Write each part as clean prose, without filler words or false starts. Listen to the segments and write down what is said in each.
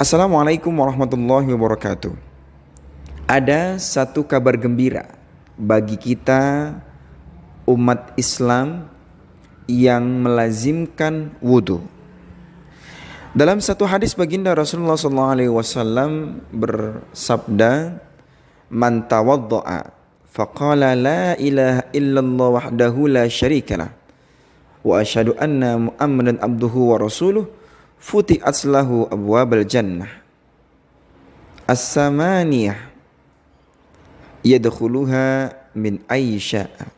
Assalamualaikum warahmatullahi wabarakatuh. Ada satu kabar gembira bagi kita umat Islam yang melazimkan wudu. Dalam satu hadis baginda Rasulullah SAW bersabda, "Man tawadda'a faqala la ilaha illallah wahdahu la syarikalah wa asyhadu anna Muhammadan abduhu wa rasuluh futihat lahu abwabal jannah as-samaniyah yadkhuluha min ayyi syaa."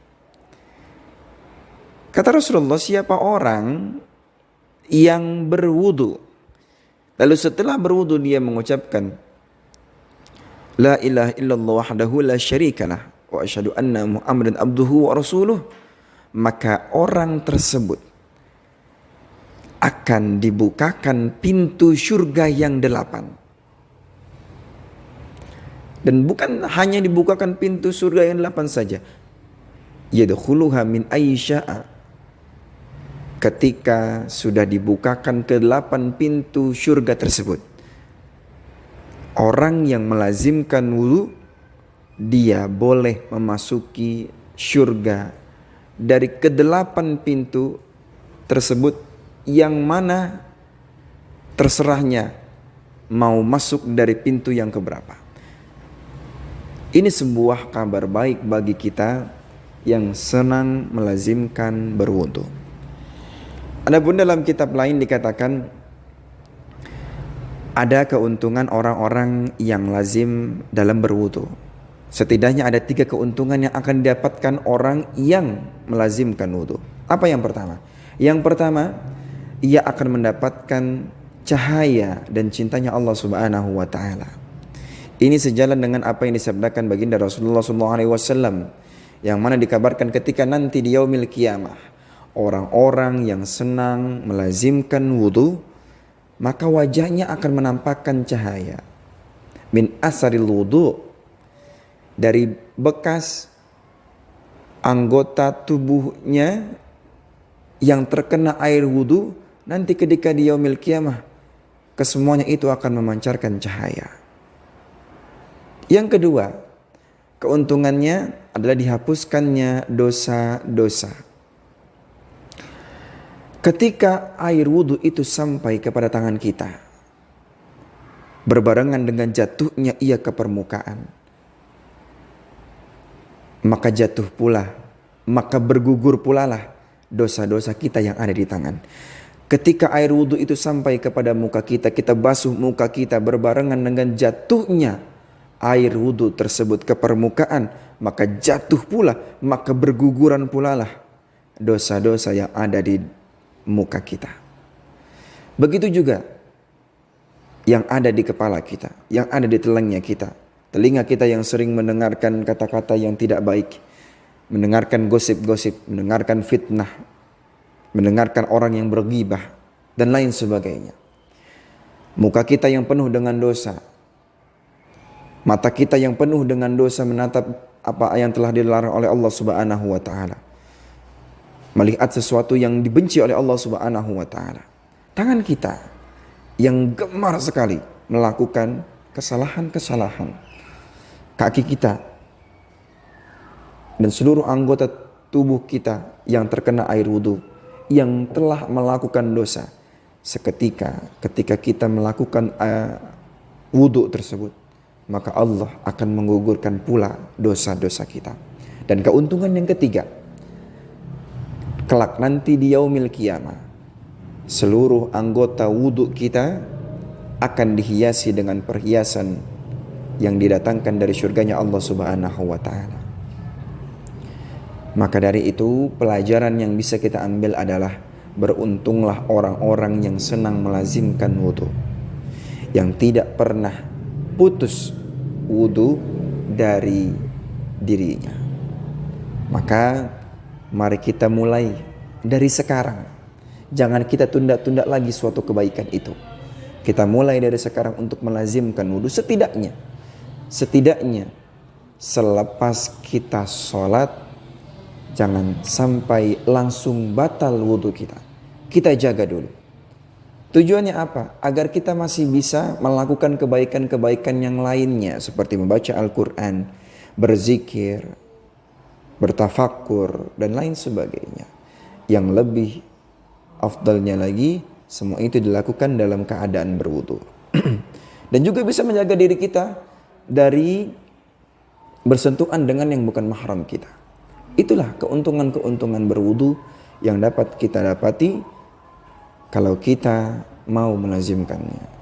Kata Rasulullah, siapa orang yang berwudu lalu setelah berwudu dia mengucapkan la ilaha illallah wahdahu la syarikalah wa asyhadu anna Muhammadan abduhu wa rasuluh, maka orang tersebut akan dibukakan pintu surga yang 8. Dan bukan hanya dibukakan pintu surga yang 8 saja. Yadkhuluha min ayyi syaa. Ketika sudah dibukakan ke-8 pintu surga tersebut, orang yang melazimkan wudu, dia boleh memasuki surga dari ke-8 pintu tersebut, yang mana terserahnya mau masuk dari pintu yang keberapa. Ini sebuah kabar baik bagi kita yang senang melazimkan berwudu. Adapun dalam kitab lain dikatakan ada keuntungan orang-orang yang lazim dalam berwudu. Setidaknya ada 3 keuntungan yang akan didapatkan orang yang melazimkan wudu. Apa yang pertama? Yang pertama, ia akan mendapatkan cahaya dan cintanya Allah Subhanahu wa taala. Ini sejalan dengan apa yang disabdakan baginda Rasulullah SAW, yang mana dikabarkan ketika nanti di yaumil qiyamah, orang-orang yang senang melazimkan wudu, maka wajahnya akan menampakkan cahaya. Min asaril wudu, dari bekas anggota tubuhnya yang terkena air wudu, nanti ketika di yaumil qiyamah, kesemuanya itu akan memancarkan cahaya. Yang kedua, keuntungannya adalah dihapuskannya dosa-dosa. Ketika air wudu itu sampai kepada tangan kita, berbarengan dengan jatuhnya ia ke permukaan, maka jatuh pula, maka bergugur pula lah dosa-dosa kita yang ada di tangan. Ketika air wudu itu sampai kepada muka kita, kita basuh muka kita berbarengan dengan jatuhnya air wudu tersebut ke permukaan, maka jatuh pula, maka berguguran pula lah dosa-dosa yang ada di muka kita. Begitu juga yang ada di kepala kita, yang ada di telinga kita. Telinga kita yang sering mendengarkan kata-kata yang tidak baik, mendengarkan gosip-gosip, mendengarkan fitnah, mendengarkan orang yang berghibah, dan lain sebagainya. Muka kita yang penuh dengan dosa, mata kita yang penuh dengan dosa menatap apa yang telah dilarang oleh Allah Subhanahu wa taala, melihat sesuatu yang dibenci oleh Allah Subhanahu wa taala. Tangan kita yang gemar sekali melakukan kesalahan-kesalahan. Kaki kita dan seluruh anggota tubuh kita yang terkena air wudu, yang telah melakukan dosa. Seketika ketika kita melakukan wudu tersebut, maka Allah akan menggugurkan pula dosa-dosa kita. Dan keuntungan yang ketiga, kelak nanti di yaumil qiyamah, seluruh anggota wudu kita akan dihiasi dengan perhiasan yang didatangkan dari surganya Allah Subhanahu wa taala. Maka dari itu, pelajaran yang bisa kita ambil adalah beruntunglah orang-orang yang senang melazimkan wudu, yang tidak pernah putus wudu dari dirinya. Maka mari kita mulai dari sekarang. Jangan kita tunda-tunda lagi suatu kebaikan itu. Kita mulai dari sekarang untuk melazimkan wudu. Setidaknya selepas kita sholat, jangan sampai langsung batal wudu kita. Kita jaga dulu. Tujuannya apa? Agar kita masih bisa melakukan kebaikan-kebaikan yang lainnya seperti membaca Al-Quran, berzikir, bertafakkur, dan lain sebagainya. Yang lebih afdalnya lagi, semua itu dilakukan dalam keadaan berwudu. Dan juga bisa menjaga diri kita dari bersentuhan dengan yang bukan mahram kita. Itulah keuntungan-keuntungan berwudu yang dapat kita dapati kalau kita mau melazimkannya.